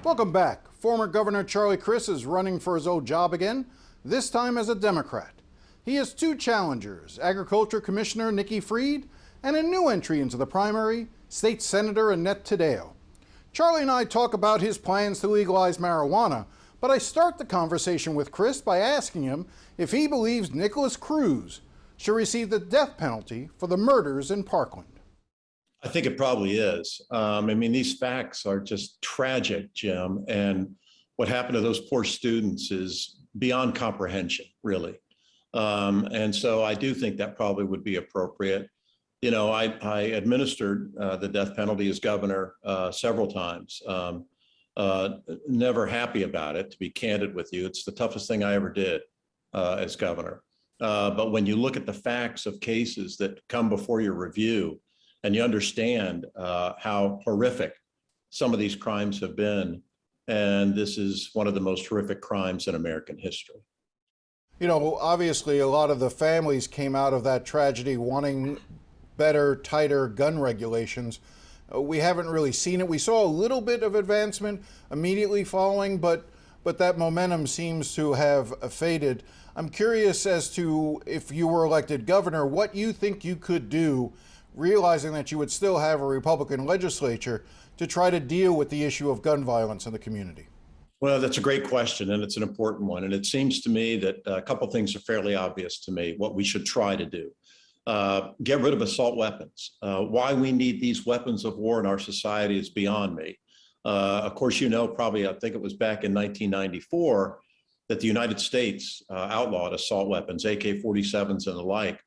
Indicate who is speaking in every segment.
Speaker 1: Welcome back. Former Governor Charlie Crist is running for his old job again, this time as a Democrat. He has two challengers, Agriculture Commissioner Nikki Fried and a new entry into the primary, State Senator Annette Taddeo. Charlie and I talk about his plans to legalize marijuana, but I start the conversation with Crist by asking him if he believes Nicholas Cruz should receive the death penalty for the murders in Parkland.
Speaker 2: I think it probably is. I mean, these facts are just tragic, Jim. And what happened to those poor students is beyond comprehension, really. And so I do think that probably would be appropriate. You know, I administered the death penalty as governor several times. Never happy about it, to be candid with you. It's the toughest thing I ever did as governor. But when you look at the facts of cases that come before your review, and you understand how horrific some of these crimes have been, and this is one of the most horrific crimes in American history.
Speaker 1: You know, obviously a lot of the families came out of that tragedy wanting better, tighter gun regulations. We haven't really seen it. We saw a little bit of advancement immediately following, but that momentum seems to have faded. I'm curious as to, if you were elected governor, what you think you could do, realizing that you would still have a Republican legislature, to try to deal with the issue of gun violence in the community?
Speaker 2: Well, that's a great question, and it's an important one. And it seems to me that a couple things are fairly obvious to me, what we should try to do. Get rid of assault weapons. Why we need these weapons of war in our society is beyond me. Of course, you know, probably, I think it was back in 1994 that the United States outlawed assault weapons, AK-47s and the like.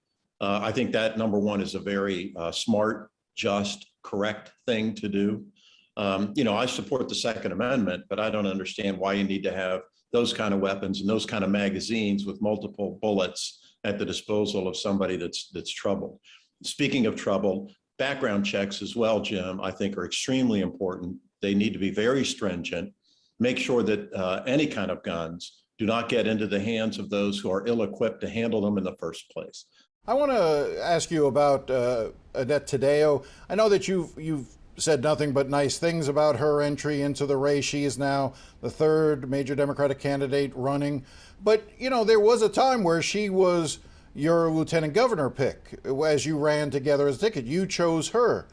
Speaker 2: I think that, number one, is a very smart, just, correct thing to do. You know, I support the Second Amendment, but I don't understand why you need to have those kind of weapons and those kind of magazines with multiple bullets at the disposal of somebody that's troubled. Speaking of trouble, background checks as well, Jim, I think are extremely important. They need to be very stringent. Make sure that any kind of guns do not get into the hands of those who are ill-equipped to handle them in the first place.
Speaker 1: I want to ask you about Annette Taddeo. I know that you've said nothing but nice things about her entry into the race. She is now the third major Democratic candidate running. But, you know, there was a time where she was your lieutenant governor pick as you ran together as a ticket. You chose her.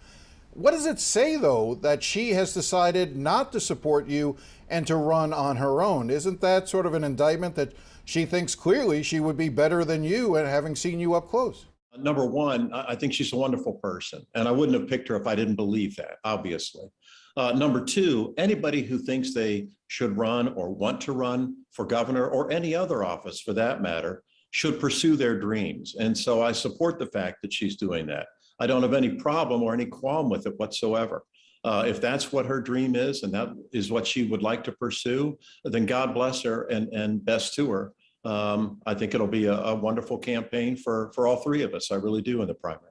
Speaker 1: What does it say, though, that she has decided not to support you and to run on her own? Isn't that sort of an indictment that she thinks clearly she would be better than you, and having seen you up close?
Speaker 2: Number one, I think she's a wonderful person, and I wouldn't have picked her if I didn't believe that, obviously. Number two, anybody who thinks they should run or want to run for governor or any other office for that matter should pursue their dreams. And so I support the fact that she's doing that. I don't have any problem or any qualm with it whatsoever. If that's what her dream is and that is what she would like to pursue, then God bless her and best to her. I think it'll be a wonderful campaign for all three of us. I really do, in the primary.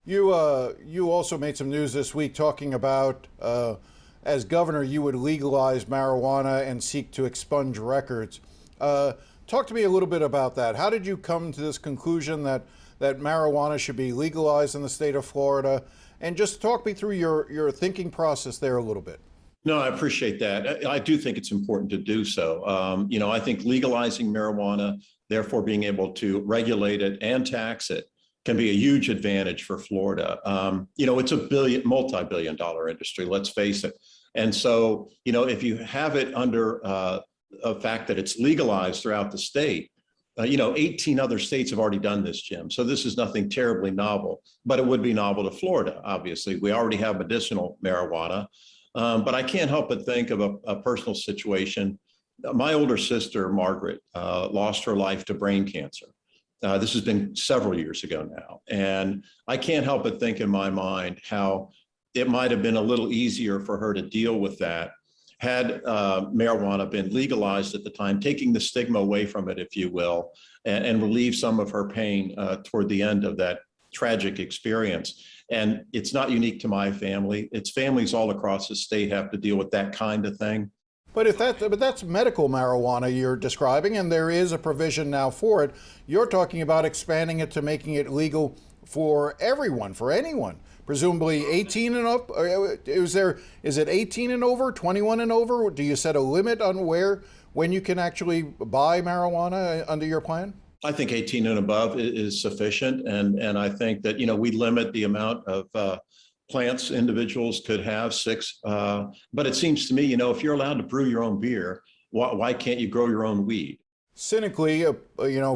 Speaker 1: You also made some news this week talking about, as governor, you would legalize marijuana and seek to expunge records. Talk to me a little bit about that. How did you come to this conclusion that marijuana should be legalized in the state of Florida? And just talk me through your thinking process there a little bit.
Speaker 2: No, I appreciate that. I do think it's important to do so. You know, I think legalizing marijuana, therefore being able to regulate it and tax it, can be a huge advantage for Florida. You know, it's a multi-billion-dollar industry, let's face it. And so, you know, if you have it under a fact that it's legalized throughout the state, you know, 18 other states have already done this, Jim. So this is nothing terribly novel, but it would be novel to Florida, obviously. We already have medicinal marijuana. But I can't help but think of a personal situation. My older sister, Margaret, lost her life to brain cancer. This has been several years ago now. And I can't help but think in my mind how it might have been a little easier for her to deal with that had marijuana been legalized at the time, taking the stigma away from it, if you will, and relieve some of her pain toward the end of that tragic experience. And it's not unique to my family. It's families all across the state have to deal with that kind of thing.
Speaker 1: But that's medical marijuana you're describing, and there is a provision now for it. You're talking about expanding it to making it legal for everyone, for anyone, presumably 18 and up? Is it 18 and over, 21 and over? Do you set a limit on when you can actually buy marijuana under your plan?
Speaker 2: I think 18 and above is sufficient. And I think that, we limit the amount of plants individuals could have, 6. But it seems to me, if you're allowed to brew your own beer, why can't you grow your own weed?
Speaker 1: Cynically,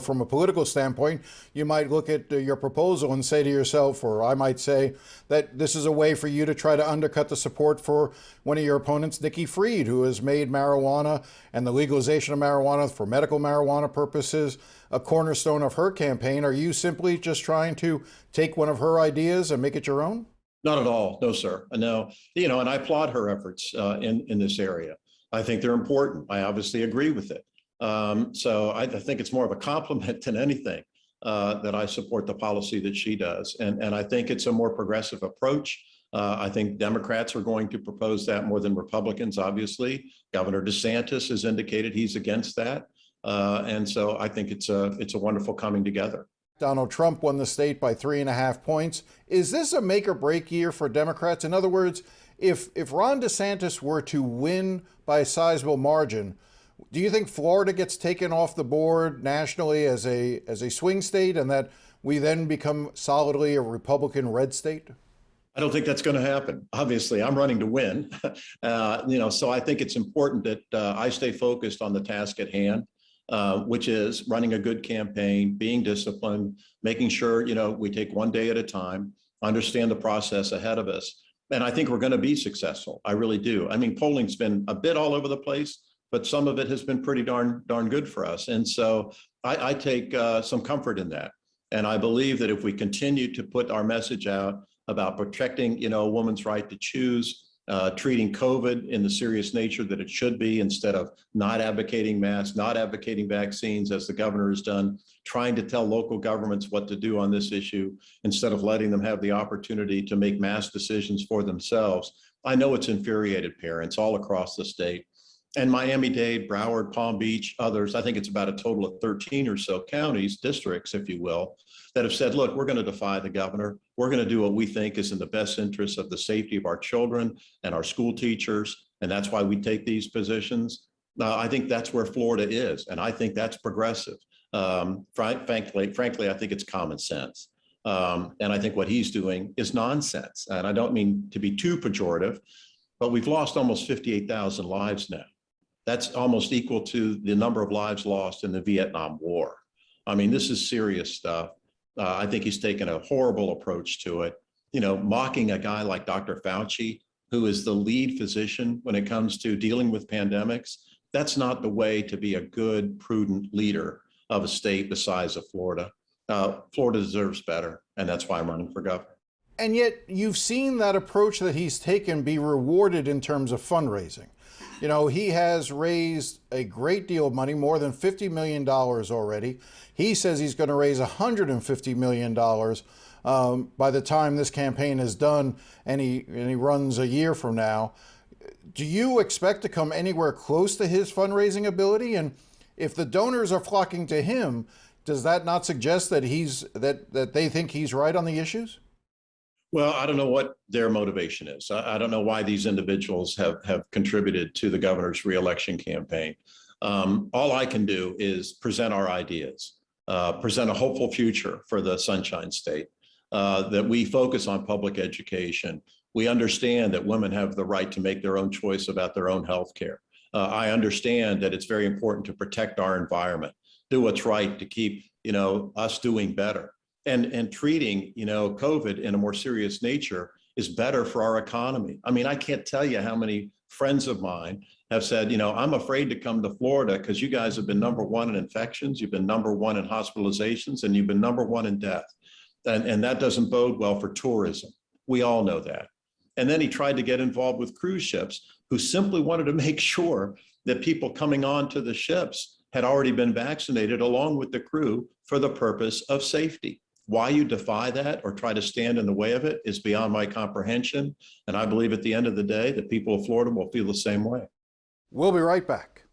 Speaker 1: from a political standpoint, you might look at your proposal and say to yourself, or I might say, that this is a way for you to try to undercut the support for one of your opponents, Nikki Fried, who has made marijuana and the legalization of marijuana for medical marijuana purposes a cornerstone of her campaign. Are you simply just trying to take one of her ideas and make it your own?
Speaker 2: Not at all. No, sir. No, and I applaud her efforts in this area. I think they're important. I obviously agree with it. So I think it's more of a compliment than anything that I support the policy that she does. And I think it's a more progressive approach. I think Democrats are going to propose that more than Republicans, obviously. Governor DeSantis has indicated he's against that. And so I think it's a wonderful coming together.
Speaker 1: Donald Trump won the state by 3.5 points. Is this a make or break year for Democrats? In other words, if Ron DeSantis were to win by a sizable margin, do you think Florida gets taken off the board nationally as a swing state, and that we then become solidly a Republican red state?
Speaker 2: I don't think that's going to happen. Obviously, I'm running to win. So I think it's important that I stay focused on the task at hand, which is running a good campaign, being disciplined, making sure, we take one day at a time, understand the process ahead of us. And I think we're going to be successful. I really do. I mean, polling's been a bit all over the place, but some of it has been pretty darn good for us. And so I take some comfort in that. And I believe that if we continue to put our message out about protecting, a woman's right to choose, treating COVID in the serious nature that it should be, instead of not advocating masks, not advocating vaccines, as the governor has done, trying to tell local governments what to do on this issue, instead of letting them have the opportunity to make mass decisions for themselves. I know it's infuriated parents all across the state. And Miami-Dade, Broward, Palm Beach, others, I think it's about a total of 13 or so counties, districts, if you will, that have said, look, we're going to defy the governor. We're going to do what we think is in the best interest of the safety of our children and our school teachers. And that's why we take these positions. I think that's where Florida is. And I think that's progressive. Frankly, I think it's common sense. And I think what he's doing is nonsense. And I don't mean to be too pejorative, but we've lost almost 58,000 lives now. That's almost equal to the number of lives lost in the Vietnam War. I mean, this is serious stuff. I think he's taken a horrible approach to it, mocking a guy like Dr. Fauci, who is the lead physician when it comes to dealing with pandemics. That's not the way to be a good, prudent leader of a state the size of Florida. Florida deserves better, and that's why I'm running for governor.
Speaker 1: And yet you've seen that approach that he's taken be rewarded in terms of fundraising. He has raised a great deal of money, more than $50 million already. He says he's going to raise $150 million by the time this campaign is done, and he runs a year from now. Do you expect to come anywhere close to his fundraising ability? And if the donors are flocking to him, does that not suggest that that they think he's right on the issues?
Speaker 2: Well, I don't know what their motivation is. I don't know why these individuals have contributed to the governor's reelection campaign. All I can do is present our ideas, present a hopeful future for the Sunshine State, that we focus on public education. We understand that women have the right to make their own choice about their own health care. I understand that it's very important to protect our environment, do what's right to keep, us doing better. And treating, COVID in a more serious nature is better for our economy. I mean, I can't tell you how many friends of mine have said, I'm afraid to come to Florida because you guys have been #1 in infections, you've been #1 in hospitalizations, and you've been #1 in death. And that doesn't bode well for tourism. We all know that. And then he tried to get involved with cruise ships who simply wanted to make sure that people coming on to the ships had already been vaccinated along with the crew for the purpose of safety. Why you defy that or try to stand in the way of it is beyond my comprehension. And I believe at the end of the day, the people of Florida will feel the same way.
Speaker 1: We'll be right back.